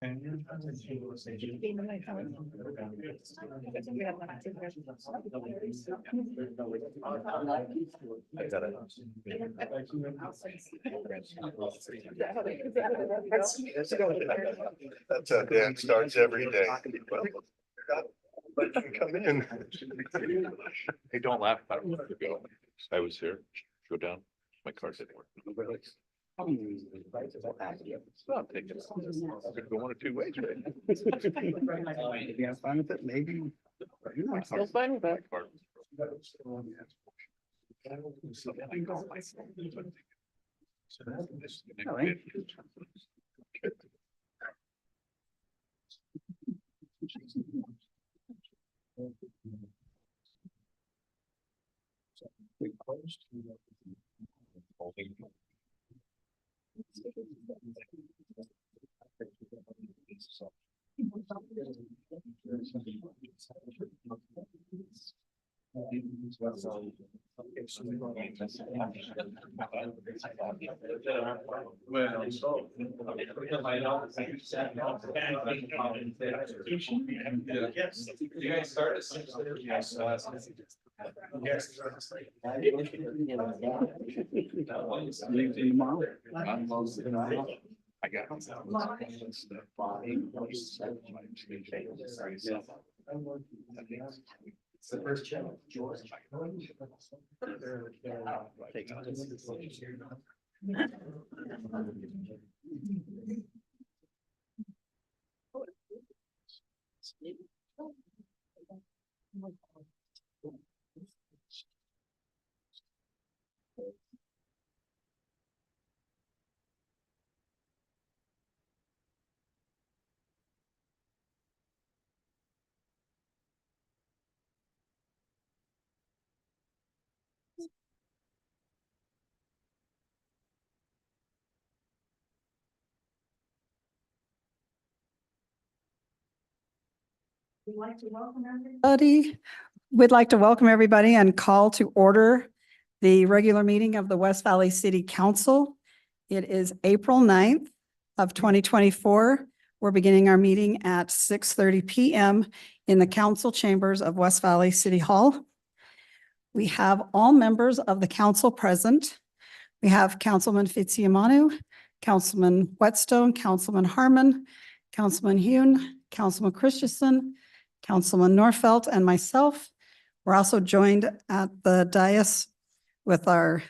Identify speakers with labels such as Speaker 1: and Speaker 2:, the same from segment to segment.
Speaker 1: That's how Dan starts every day. Let them come in.
Speaker 2: Hey, don't laugh about it. I was here. Go down. My car didn't work. Well, I'll take it. Could go one or two ways, right?
Speaker 3: If you have fun with it, maybe.
Speaker 2: I'm still fine with that.
Speaker 3: We closed.
Speaker 4: You guys start at 6:30. Yes.
Speaker 2: I got
Speaker 4: It's the first challenge.
Speaker 5: We'd like to welcome everybody and call to order the regular meeting of the West Valley City Council. It is April 9th of 2024. We're beginning our meeting at 6:30 p.m. in the council chambers of West Valley City Hall. We have all members of the council present. We have Councilman Fitzsimmonu, Councilman Whetstone, Councilman Harmon, Councilman Hune, Councilman Christensen, Councilman Norfelt, and myself. We're also joined at the dais with our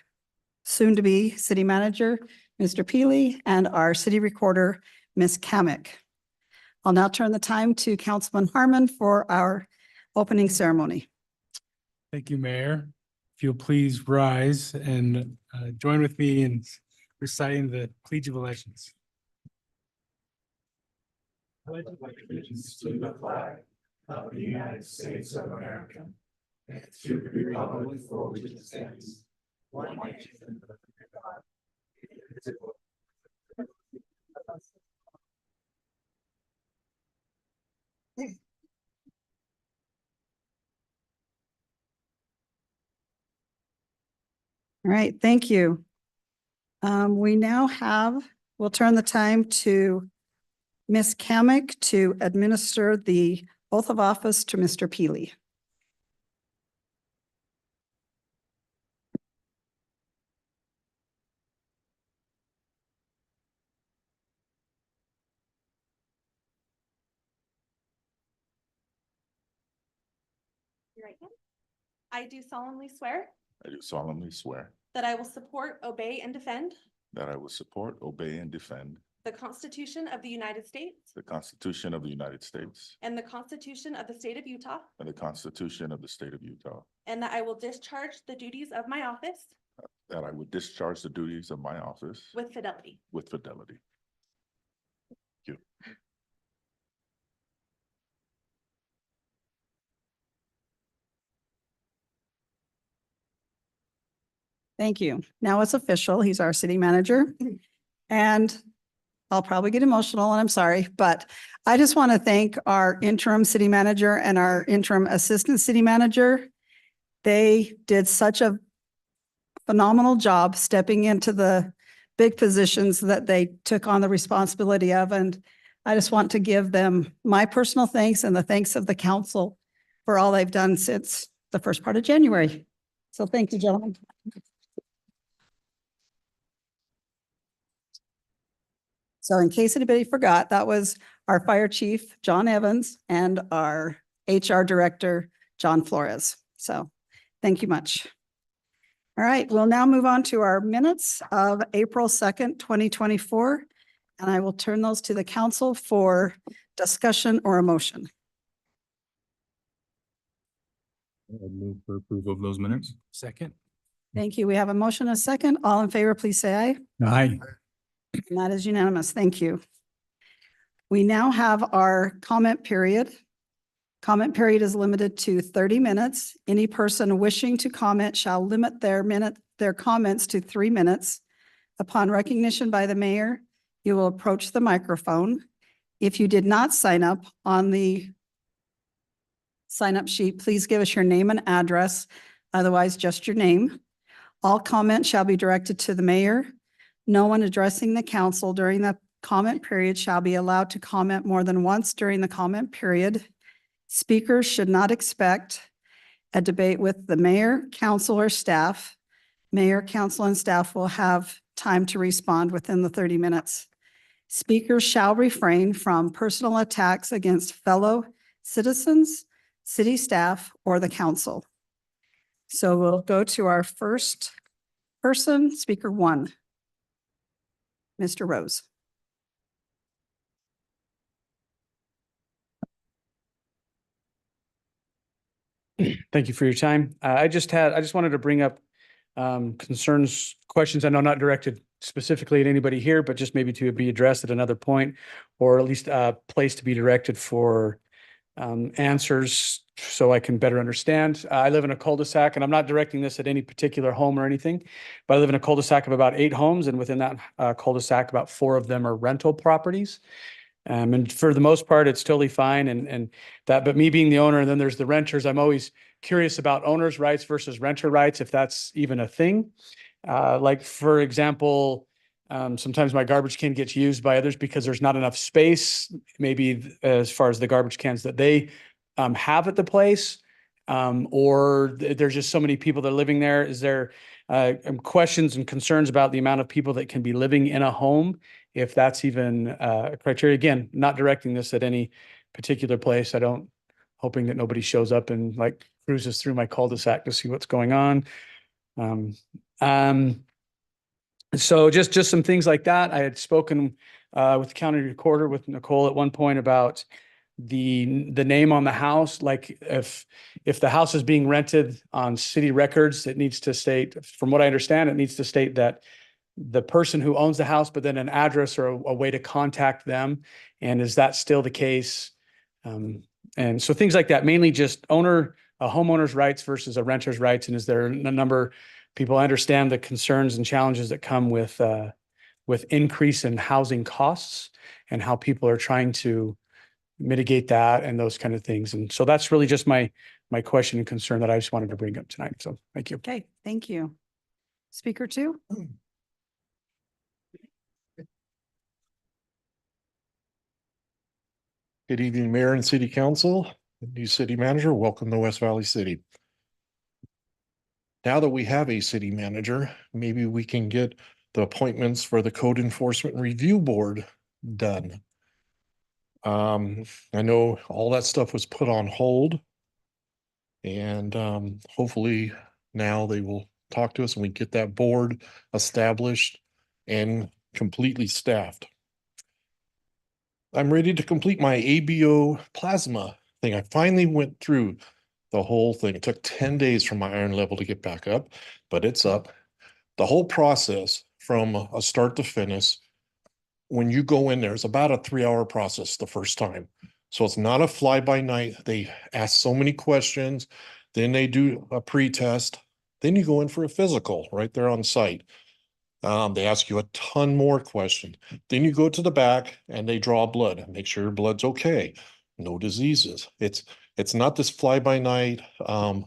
Speaker 5: soon-to-be city manager, Mr. Peely, and our city recorder, Ms. Kamick. I'll now turn the time to Councilman Harmon for our opening ceremony.
Speaker 6: Thank you, Mayor. If you'll please rise and join with me in reciting the Pledge of Allegiance.
Speaker 7: Pledge allegiance to the flag of the United States of America and to the republic for which it stands, one nation under God, indivisible.
Speaker 5: All right, thank you. We'll turn the time to Ms. Kamick to administer the oath of office to Mr. Peely.
Speaker 8: Right hand. I do solemnly swear
Speaker 2: I do solemnly swear
Speaker 8: that I will support, obey, and defend
Speaker 2: that I will support, obey, and defend
Speaker 8: the Constitution of the United States
Speaker 2: the Constitution of the United States
Speaker 8: and the Constitution of the State of Utah,
Speaker 2: and the Constitution of the State of Utah,
Speaker 8: and that I will discharge the duties of my office
Speaker 2: that I would discharge the duties of my office
Speaker 8: with fidelity.
Speaker 2: with fidelity. Thank you.
Speaker 5: Thank you. Now it's official. He's our city manager. And I'll probably get emotional and I'm sorry, but I just want to thank our interim city manager and our interim assistant city manager. They did such a phenomenal job stepping into the big positions that they took on the responsibility of. And I just want to give them my personal thanks and the thanks of the council for all they've done since the first part of January. So thank you, gentlemen. So in case anybody forgot, that was our fire chief, John Evans, and our HR director, John Flores. So thank you much. All right, we'll now move on to our minutes of April 2nd, 2024. And I will turn those to the council for discussion or a motion.
Speaker 7: I'll move for approval of those minutes.
Speaker 6: Second.
Speaker 5: Thank you. We have a motion, a second. All in favor, please say aye.
Speaker 6: Aye.
Speaker 5: And that is unanimous. Thank you. We now have our comment period. Comment period is limited to 30 minutes. Any person wishing to comment shall limit their comments to 3 minutes. Upon recognition by the mayor, you will approach the microphone. If you did not sign up on the sign-up sheet, please give us your name and address, otherwise just your name. All comments shall be directed to the mayor. No one addressing the council during the comment period shall be allowed to comment more than once during the comment period. Speakers should not expect a debate with the mayor, council, or staff. Mayor, council, and staff will have time to respond within the 30 minutes. Speakers shall refrain from personal attacks against fellow citizens, city staff, or the council. So we'll go to our first person, speaker 1. Mr. Rose.
Speaker 3: Thank you for your time. I just wanted to bring up concerns, questions. I know not directed specifically at anybody here, but just maybe to be addressed at another point, or at least a place to be directed for answers so I can better understand. I live in a cul-de-sac, and I'm not directing this at any particular home or anything, but I live in a cul-de-sac of about 8 homes, and within that cul-de-sac, about 4 of them are rental properties. And for the most part, it's totally fine. And that, but me being the owner, and then there's the renters, I'm always curious about owners' rights versus renter rights, if that's even a thing. Like, for example, sometimes my garbage can gets used by others because there's not enough space, maybe as far as the garbage cans that they have at the place, or there's just so many people that are living there. Is there questions and concerns about the amount of people that can be living in a home, if that's even a criteria? Again, not directing this at any particular place. Hoping that nobody shows up and like cruises through my cul-de-sac to see what's going on. So just some things like that. I had spoken with the county recorder, with Nicole, at one point about the name on the house. Like, if the house is being rented on city records, it needs to state, from what I understand, it needs to state that the person who owns the house, but then an address or a way to contact them. And is that still the case? And so things like that, mainly just a homeowner's rights versus a renter's rights. And is there a number? People understand the concerns and challenges that come with increase in housing costs, and how people are trying to mitigate that and those kind of things. And so that's really just my question and concern that I just wanted to bring up tonight. So thank you.
Speaker 5: Okay, thank you. Speaker 2.
Speaker 1: Good evening, Mayor and City Council, new City Manager. Welcome to West Valley City. Now that we have a city manager, maybe we can get the appointments for the Code Enforcement Review Board done. I know all that stuff was put on hold, and hopefully now they will talk to us and we get that board established and completely staffed. I'm ready to complete my ABO plasma thing. I finally went through the whole thing. It took 10 days for my iron level to get back up, but it's up. The whole process from a start to finish, when you go in there, it's about a 3-hour process the first time. So it's not a fly by night. They ask so many questions, then they do a pre-test, then you go in for a physical right there on site. They ask you a ton more questions. Then you go to the back and they draw blood, make sure your blood's okay, no diseases. It's not this fly by night. The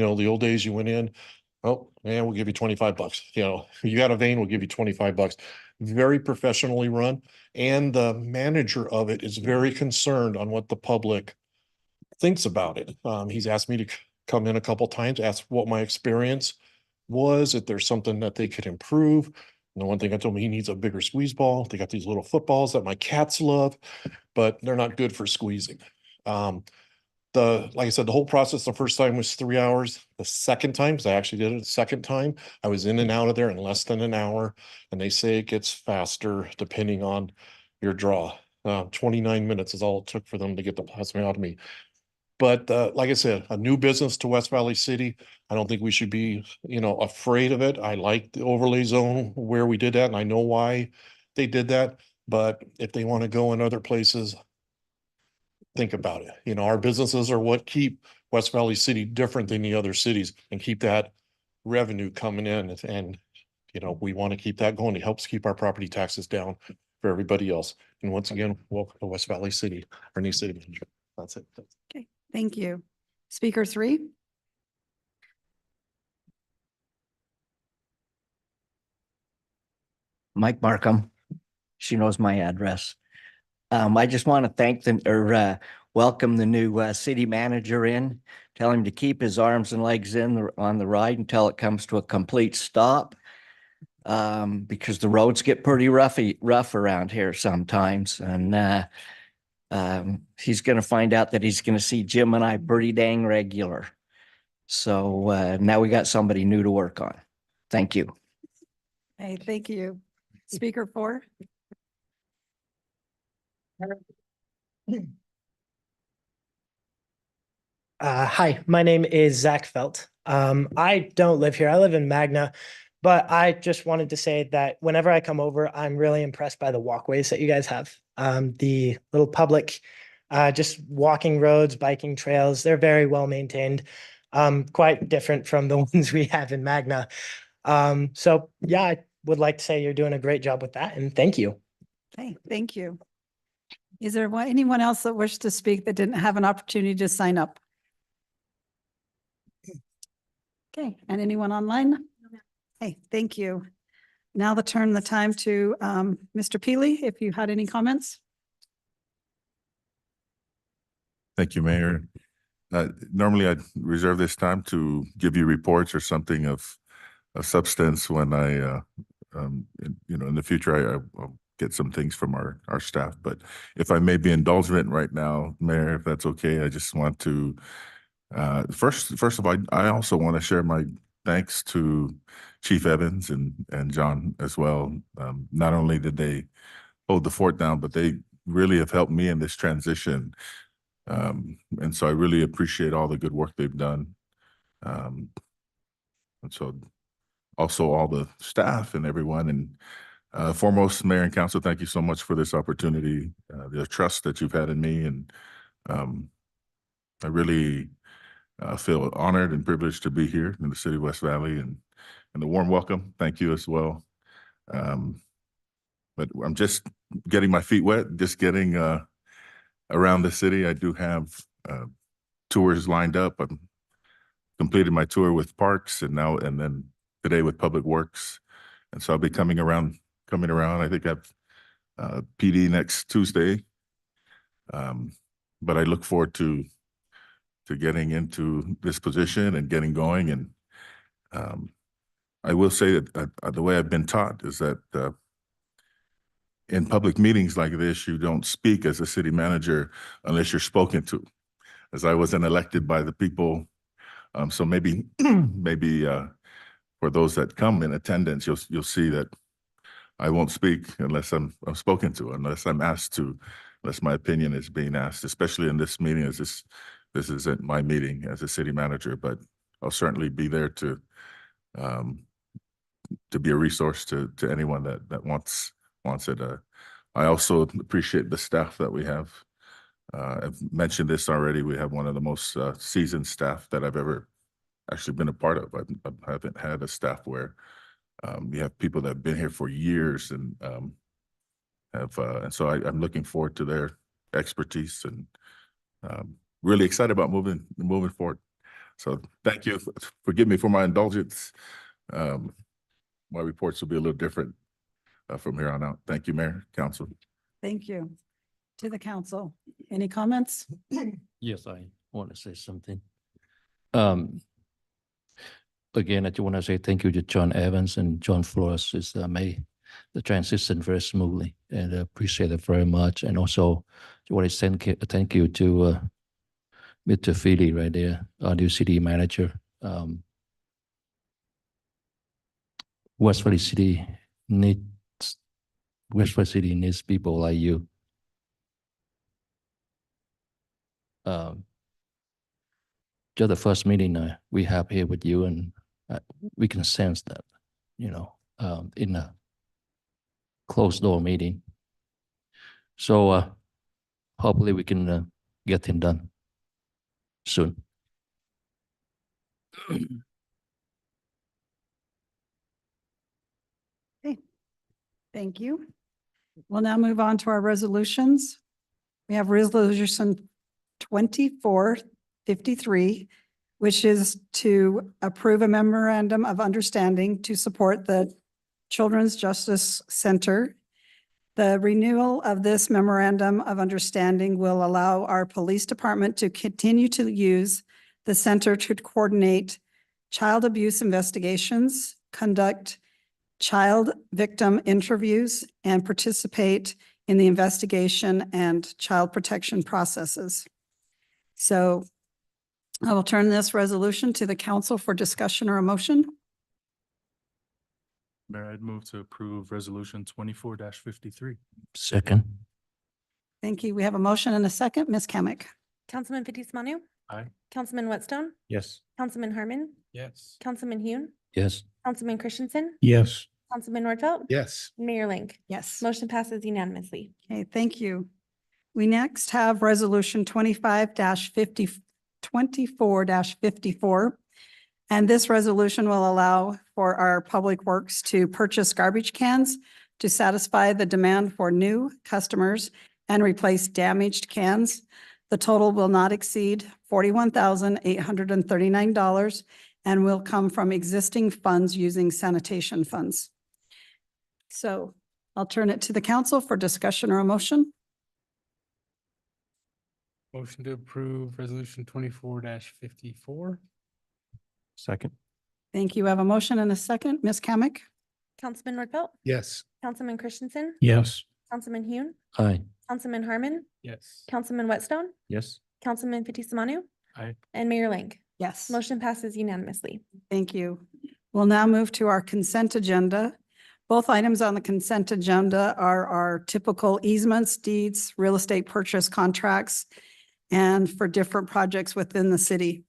Speaker 1: old days you went in, oh man, we'll give you $25. You got a vein, we'll give you $25. very professionally run. And the manager of it is very concerned on what the public thinks about it. He's asked me to come in a couple times, ask what my experience was, if there's something that they could improve. And the one thing I told him, he needs a bigger squeeze ball. They got these little footballs that my cats love, but they're not good for squeezing. Like I said, the whole process, the first time was 3 hours. The second time, because I actually did it the second time, I was in and out of there in less than an hour. And they say it gets faster depending on your draw. 29 minutes is all it took for them to get the plasma out of me. But like I said, a new business to West Valley City. I don't think we should be, afraid of it. I like the overlay zone where we did that, and I know why they did that. But if they want to go in other places, think about it. Our businesses are what keep West Valley City different than the other cities and keep that revenue coming in. And we want to keep that going. It helps keep our property taxes down for everybody else. And once again, welcome to West Valley City, our new city manager. That's it.
Speaker 5: Okay, thank you. Speaker 3.
Speaker 9: Mike Markham. She knows my address. I just want to thank them or welcome the new city manager in. Tell him to keep his arms and legs on the ride until it comes to a complete stop. Because the roads get pretty rough around here sometimes. And he's going to find out that he's going to see Jim and I pretty dang regular. So now we got somebody new to work on. Thank you.
Speaker 5: Hey, thank you. Speaker 4.
Speaker 4: Hi, my name is Zack Felt. I don't live here. I live in Magna, but I just wanted to say that whenever I come over, I'm really impressed by the walkways that you guys have. The little public, just walking roads, biking trails, they're very well maintained. Quite different from the ones we have in Magna. So yeah, I would like to say you're doing a great job with that, and thank you.
Speaker 5: Hey, thank you. Is there anyone else that wished to speak that didn't have an opportunity to sign up? Okay, and anyone online? Hey, thank you. Now the time to Mr. Peely, if you had any comments.
Speaker 10: Thank you, Mayor. Normally I'd reserve this time to give you reports or something of substance when in the future, I'll get some things from our staff. But if I may be indulgent right now, Mayor, if that's okay, I just want to, first of all, I also want to share my thanks to Chief Evans and John as well. Not only did they hold the fort down, but they really have helped me in this transition. And so I really appreciate all the good work they've done. And so also all the staff and everyone, and foremost, Mayor and Council, thank you so much for this opportunity, the trust that you've had in me. And I really feel honored and privileged to be here in the city of West Valley, and the warm welcome. Thank you as well. But I'm just getting my feet wet, just getting around the city. I do have tours lined up. I've completed my tour with Parks and then today with Public Works. And so I'll be coming around. I think I've PD next Tuesday. But I look forward to getting into this position and getting going. And I will say that the way I've been taught is that in public meetings like this, you don't speak as a city manager unless you're spoken to, as I wasn't elected by the people. So maybe for those that come in attendance, you'll see that I won't speak unless I'm spoken to, unless I'm asked to, unless my opinion is being asked, especially in this meeting, as this isn't my meeting as a city manager, but I'll certainly be there to be a resource to anyone that wants it. I also appreciate the staff that we have. I've mentioned this already. We have one of the most seasoned staff that I've ever actually been a part of. I haven't had a staff where you have people that have been here for years and and so I'm looking forward to their expertise and really excited about moving forward. So thank you. Forgive me for my indulgence. My reports will be a little different from here on out. Thank you, Mayor, Council.
Speaker 5: Thank you. To the council, any comments?
Speaker 11: Yes, I want to say something. Again, I just want to say thank you to John Evans and John Flores who's made the transition very smoothly, and I appreciate it very much. And also, I want to thank you to Mr. Feely right there, our new city manager. West Valley City needs people like you. Just the first meeting we have here with you, and we can sense that, in a closed door meeting. So hopefully we can get things done soon.
Speaker 5: Thank you. We'll now move on to our resolutions. We have resolution 2453, which is to approve a memorandum of understanding to support the Children's Justice Center. The renewal of this memorandum of understanding will allow our police department to continue to use the center to coordinate child abuse investigations, conduct child victim interviews, and participate in the investigation and child protection processes. So I will turn this resolution to the council for discussion or a motion.
Speaker 6: Mayor, I'd move to approve resolution 24-53.
Speaker 11: Second.
Speaker 5: Thank you. We have a motion and a second. Ms. Kamic.
Speaker 8: Councilman Fitzie Umanu.
Speaker 6: Aye.
Speaker 8: Councilman Whitstone.
Speaker 6: Yes.
Speaker 8: Councilman Harmon.
Speaker 6: Yes.
Speaker 8: Councilman Hune.
Speaker 11: Yes.
Speaker 8: Councilman Christensen.
Speaker 6: Yes.
Speaker 8: Councilman Nordfelt.
Speaker 6: Yes.
Speaker 8: Mayor Ling.
Speaker 5: Yes.
Speaker 8: Motion passes unanimously.
Speaker 5: Okay, thank you. We next have resolution 24-54. And this resolution will allow for our public works to purchase garbage cans to satisfy the demand for new customers and replace damaged cans. The total will not exceed $41,839 and will come from existing funds using sanitation funds. So I'll turn it to the council for discussion or a motion.
Speaker 6: Motion to approve resolution 24-54.
Speaker 11: Second.
Speaker 5: Thank you. I have a motion and a second. Ms. Kamic.
Speaker 8: Councilman Nordfelt.
Speaker 6: Yes.
Speaker 8: Councilman Christensen.
Speaker 6: Yes.
Speaker 8: Councilman Hune.
Speaker 11: Aye.
Speaker 8: Councilman Harmon.
Speaker 6: Yes.
Speaker 8: Councilman Whitstone.
Speaker 11: Yes.
Speaker 8: Councilman Fitzie Umanu.
Speaker 6: Aye.
Speaker 8: And Mayor Ling.
Speaker 5: Yes.
Speaker 8: Motion passes unanimously.
Speaker 5: Thank you. We'll now move to our consent agenda. Both items on the consent agenda are our typical easements, deeds, real estate purchase contracts, and for different projects within the city.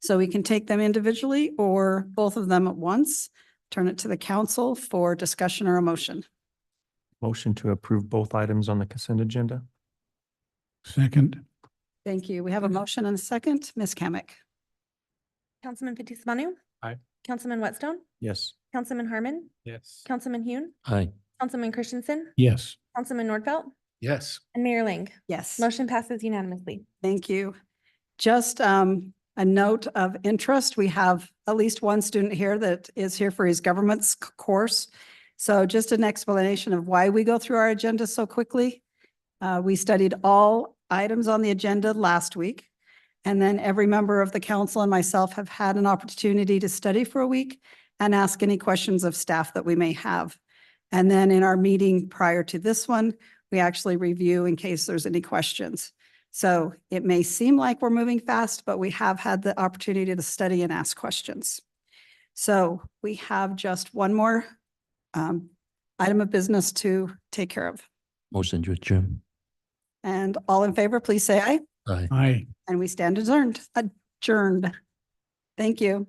Speaker 5: So we can take them individually or both of them at once. Turn it to the council for discussion or a motion.
Speaker 11: Motion to approve both items on the consent agenda.
Speaker 6: Second.
Speaker 5: Thank you. We have a motion and a second. Ms. Kamic.
Speaker 8: Councilman Fitzie Umanu.
Speaker 6: Aye.
Speaker 8: Councilman Whitstone.
Speaker 11: Yes.
Speaker 8: Councilman Harmon.
Speaker 6: Yes.
Speaker 8: Councilman Hune.
Speaker 11: Aye.
Speaker 8: Councilman Christensen.
Speaker 6: Yes.
Speaker 8: Councilman Nordfelt.
Speaker 6: Yes.
Speaker 8: And Mayor Ling.
Speaker 5: Yes.
Speaker 8: Motion passes unanimously.
Speaker 5: Thank you. Just a note of interest, we have at least one student here that is here for his government's course. So just an explanation of why we go through our agenda so quickly. We studied all items on the agenda last week. And then every member of the council and myself have had an opportunity to study for a week and ask any questions of staff that we may have. And then in our meeting prior to this one, we actually review in case there's any questions. So it may seem like we're moving fast, but we have had the opportunity to study and ask questions. So we have just one more item of business to take care of.
Speaker 11: Motion to adjourn.
Speaker 5: And all in favor, please say aye.
Speaker 11: Aye.
Speaker 6: Aye.
Speaker 5: And we stand adjourned. Thank you.